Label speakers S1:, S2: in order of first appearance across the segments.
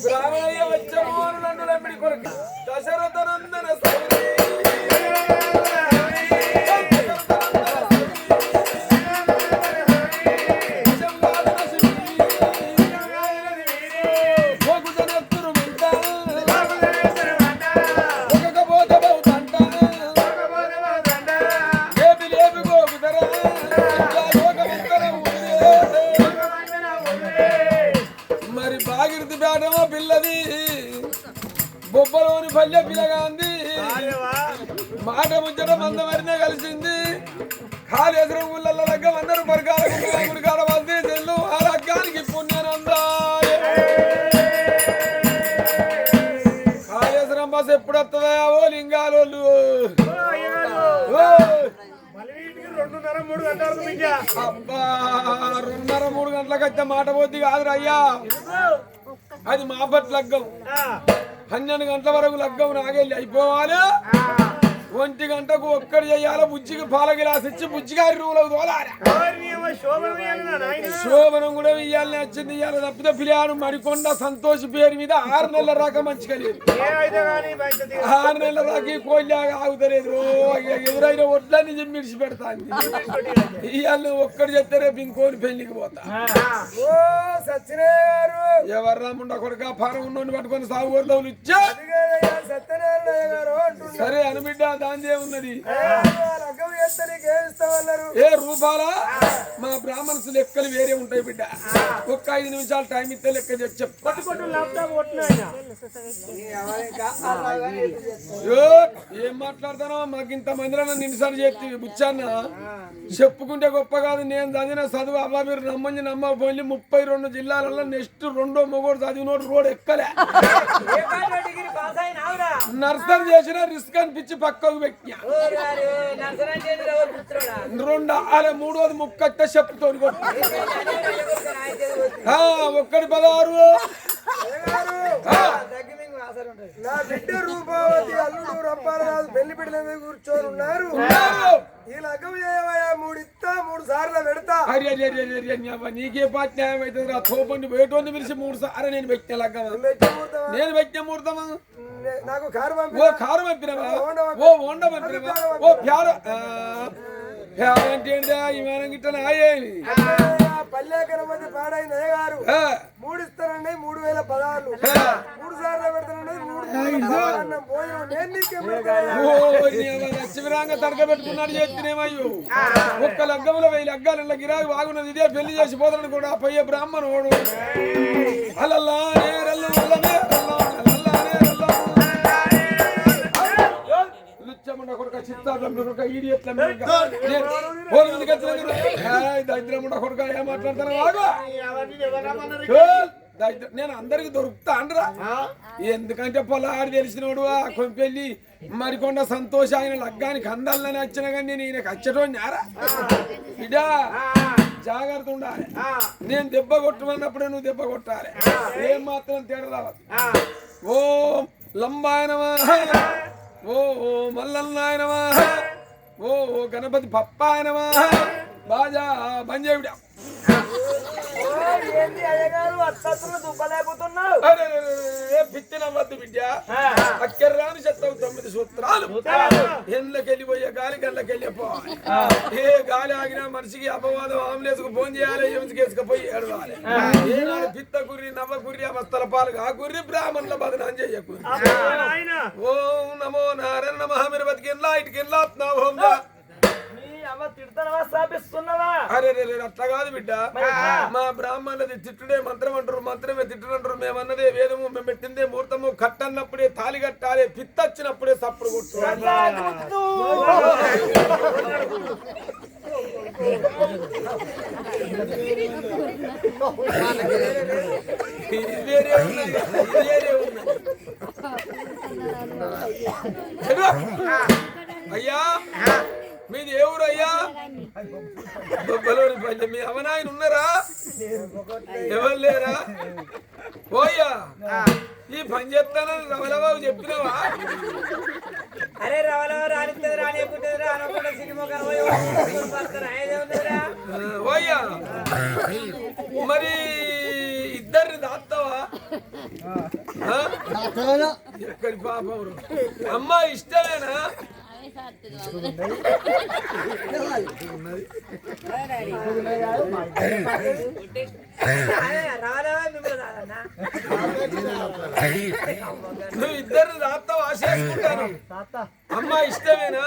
S1: బ్రాహ్మణయ్య వచ్చమో నన్ను నమ్మిడి కొరకు దశరథనందన పిల్లది బొబ్బలోని పల్లె పిల్లగాంది మాట ముచ్చట మందమరినే కలిసింది కాలు ఎదురు ఊళ్ళల్లో లగ్గం అందరూ పరకాల గుడికాల వద్ది చెల్లు ఆ లగ్గానికి పుణ్యానందా కాళేశ్వరం బస్ ఎప్పుడు వస్తుందా ఓ లింగాలోళ్ళు అబ్బా 2:30-3 గంటలకు వచ్చే మాట పోద్ది కాదురా అయ్యా అది మా బట్ లగ్గం 12 గంటల వరకు లగ్గం నాగెళ్ళి అయిపోవాలి 1 గంటకు ఒక్కడు చెయ్యాలి బుజ్జికి పాల గిలాస్ ఇచ్చి బుజ్జిగారి రూలకు తోలాలి శోభనం కూడా ఇయ్యాలని వచ్చింది ఇయ్యాలి తప్పితే పిల్లాడు మరికొండ సంతోష్ పేరు మీద 6 నెలల రాక మంచిగా లేదు 6 నెలల రాక కోళ్ళగా ఆగుతలేదు ఎదురైన ఒడ్లన్నీ జిమ్మిడిచి పెడతాను ఇయ్యాలని ఒక్కడు చెప్తే రేపు ఇంకోని పెళ్లికి పోతా ఎవర్రా ముండ కొడుక పారం ఉన్నోని పట్టుకొని సాగులో ఇచ్చా సరే అనుబిడ్డ దాందే ఉన్నది ఏ రూపాలా మా బ్రాహ్మణ్స్ లెక్కలు వేరే ఉంటాయి బిడ్డ ఒక్క 5 నిమిషాలు టైం ఇస్తే లెక్క ఏం మాట్లాడతానో మాకు ఇంత మందిలో నిమిషాలు చేతి బుచ్చాన్న చెప్పుకుంటే గొప్ప కాదు నేను చదివిన చదువు అవ్వ మీరు నమ్మని నమ్మకపోయి 32 జిల్లాలలో నెక్స్ట్ 2వ మొగోడు చదివినోడు రోడ్ ఎక్కలే నర్సరీ చేసిన రిస్క్ అనిపించి పక్కకు పెట్టినా 3వది ముక్కట్ట చెప్పుతో ఒక్కడి 16
S2: నా బిడ్డ రూపావతి అల్లుడు రప్పారాజు పెళ్లి బిడ్డల కూర్చొని ఉన్నారు ఈ లగ్గం చేయవయ్యా 3 సార్లు పెడతా
S1: నీకే పాటి న్యాయం అవుతుంది తోపండి బయటోని పిలిచి 3 సార్లు నేను పెట్టిన లగ్గం నేను పెట్టిన ముహూర్తమా
S2: నాకు
S1: కారు పంపినవా ఓ వండ పంపినవా ఓ ప్యార విమానం గిట్ట
S2: పల్లెకర మధ్య పాడైన గారు 3 ఇస్తానండి 3016 3 సార్లు పెడతానండి 3
S1: లక్ష్మీరాంగ తడక పెట్టుకున్నాడు చేస్తేనేమయ్యో ఒక్క లగ్గంలో 1000 లగ్గాల గిరాకు బాగున్నది ఇదే పెళ్లి చేసి పోతాను కూడా పోయే బ్రాహ్మణోడు అల్లల్లా నేను అందరికి దొరుకుతా అంటరా ఎందుకంటే పొలాడు తెలిసినోడు కొంపెళ్ళి మరికొండ సంతోష ఆయన లగ్గానికి అందాలని వచ్చిన కానీ నేను వచ్చటో నారా ఇడా జాగ్రత్త ఉండాలి నేను దెబ్బ కొట్టమన్నప్పుడే నువ్వు దెబ్బ కొట్టాలి ఏం మాత్రం తేడా రావాలి ఓ లంబాయనమా ఓ మల్లన్నాయనమా ఓ గణపతి పప్పాయనమా బాజా బంజేవిడా పిచ్చినవద్దు బిడ్డ అక్కర్రాని చెత్తవు 9 సూత్రాలు ఎండ్లకెళ్ళిపోయే గాలి గండ్లకెళ్ళిపోవాలి ఏ గాలి ఆగినా మనిషికి అపవాదం ఆమ్లేసుకు ఫోన్ చేయాలి ఎంచుకేసుకుపోయి ఏడవాలి ఏనాడు పిత్త గుర్రి నవ్వ గుర్రి అవస్థల పాలు ఆ గుర్రి బ్రాహ్మణుల బదనాం చేయకూరి ఓం నమో నారాయణ నమః మీరు బతికిన్లా ఇటుకిన్లా హోంగా అరే అట్లా కాదు బిడ్డ మా బ్రాహ్మణులది తిట్టుడే మంత్రం అంటారు మంత్రమే తిట్టుడంటారు మేమన్నదే వేదము మేము పెట్టిందే ముహూర్తము కట్టన్నప్పుడే తాలి కట్టాలి పిత్తొచ్చినప్పుడే సప్పుడు కొట్టు వేరే ఉన్నది అయ్యా మీది ఏ ఊరు అయ్యా బొబ్బలోని పల్లె మీ అవనాయన ఉన్నారా ఎవరు లేరా ఓయ్యా ఈ పని చెప్తానని రవలబాబు చెప్పినవా
S3: అరే రవలబాబు రానిస్తుంది రానియకుంటుంది రానకుండా సినిమా
S1: ఓయ్యా మరి ఇద్దరిని దాస్తావా? ఎక్కడి పాపం అమ్మ ఇష్టమేనా? నువ్వు ఇద్దరిని దాస్తావా? చేసుకుంటాను. అమ్మ ఇష్టమేనా?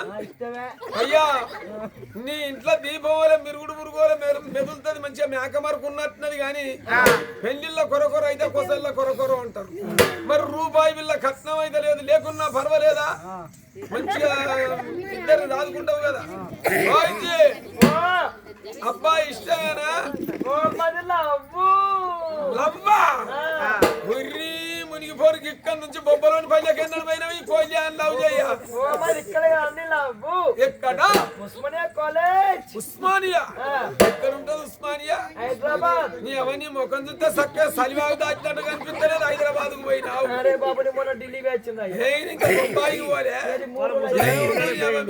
S1: అయ్యా నీ ఇంట్లో దీపం వల్ల మిరుగుడు మురుగుల మెదులుతుంది, మంచిగా మేకమరకు ఉన్నట్టున్నది కానీ పెళ్లిళ్ళ కొరకొర అయితే కొసల్లో కొరకొర అంటారు. మరి రూపాయి బిల్ల కట్నం అయితే లేదు, లేకున్నా పర్వాలేదా? మంచిగా ఇద్దరిని దాదుకుంటావు కదా. అబ్బాయి ఇష్టమేనా? లవ్వా మునిగిపోరికి ఇక్కడ నుంచి బొబ్బలోని పల్లెకి ఎన్నడు పోయినవి కోయిలి అని లవ్ చేయ. ఎక్కడ? ఉస్మానియా. ఎక్కడ ఉంటుంది ఉస్మానియా? హైదరాబాద్. నీ అవన్నీ ముఖం చూస్తే చక్కగా సలివాగు దాచినట్టు కనిపించలేదు. హైదరాబాద్ కు పోయినావు. ఇంకా బొంబాయికి పోలే.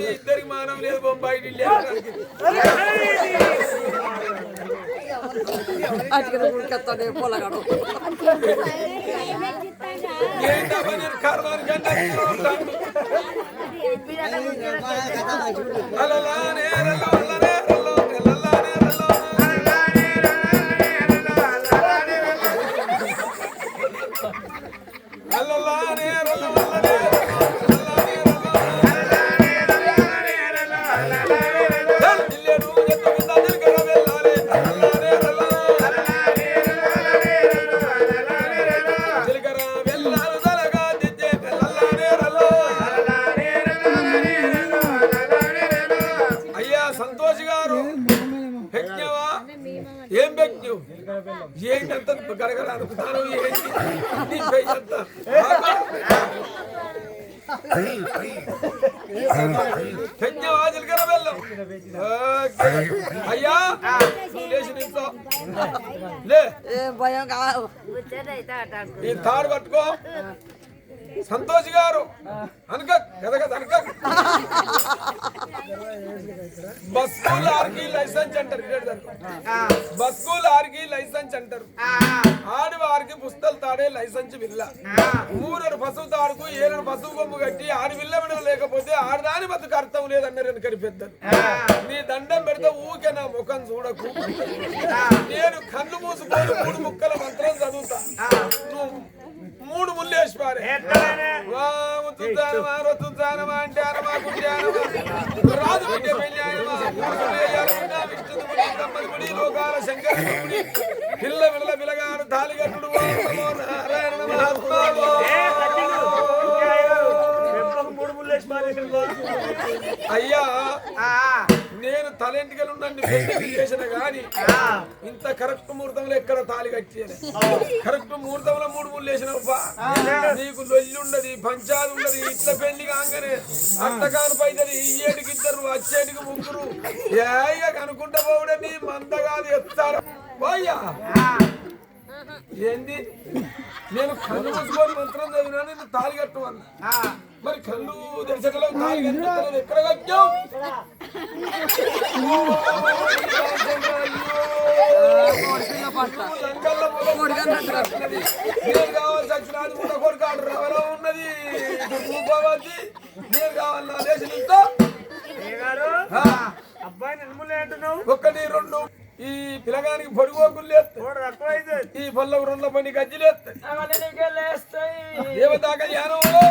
S1: మీ ఇద్దరికి మానం లేదు బొంబాయి ఢిల్లీ. ఏంటమ్మా నేను కర్మానికి ఏంటంత గడగడ అనుకుంటాను. అయ్యా లేచి నిల్చో. లే ఈ తాడు పట్టుకో. సంతోష్ గారు అనక అనక బస్కు లారీకి లైసెన్స్ అంటారు. బస్కు లారీకి లైసెన్స్ అంటారు. ఆడవారికి పుస్తలు తాడే లైసెన్స్ విల్ల. 3 పశువు తాడుకు 7 పశువు బొమ్మ కట్టి ఆడి విల్ల విడవ లేకపోతే ఆడదాని బతుకు అర్థం లేదన్నారు ఎందుకని పెద్దలు. నీ దండం పెడితే ఊకే నా ముఖం చూడకు. నేను కళ్ళు మూసుకొని 3 ముక్కల మంత్రం చదువుతా. నువ్వు 3 ముళ్ళు వేసి పారే. రాదు బిడ్డ లోకాల శంకరుడి పిల్ల విడల పిలగాడు తాలిగట్టుడు నారాయణ అయ్యా నేను తలెంటికలు చేసిన గాని ఇంత కరెక్ట్ ముహూర్తంలో ఎక్కడ తాలి కట్టేది. కరెక్ట్ ముహూర్తంలో 3 ముళ్ళు వేసినవ్వా. నీకు లొల్లి ఉండదు, పంచాది ఉండదు. ఇట్ల పెళ్లి కాగానే అట్టకాను పైసలు ఈ ఏటికి 2 వచ్చేటికి 3 ఏగా కనుకుంటా పోవడే నీ మందగాది ఎత్తారు పోయ్యా. ఏంది నేను కళ్ళు మూసుకొని మంత్రం చదివినా నేను తాలి కట్టమన్నా. మరి కళ్ళు తెరిచటలో తాలి కట్టాను. ఎక్కడ కట్టావు? నేను కావాల్సి వచ్చినది కూడా కొడుకాడు రవలో ఉన్నది రూపవతి. నేను కావాలి నా దేశం ఇంతో
S3: అబ్బాయి నిర్మూలే అంటున్నావు.
S1: 1 2 ఈ పిల్లగానికి పొడిగోకులు లేస్తాయి. ఈ పళ్ళకు 2 పని గజ్జిలేస్తాయి. దేవతాక జ్ఞానంలో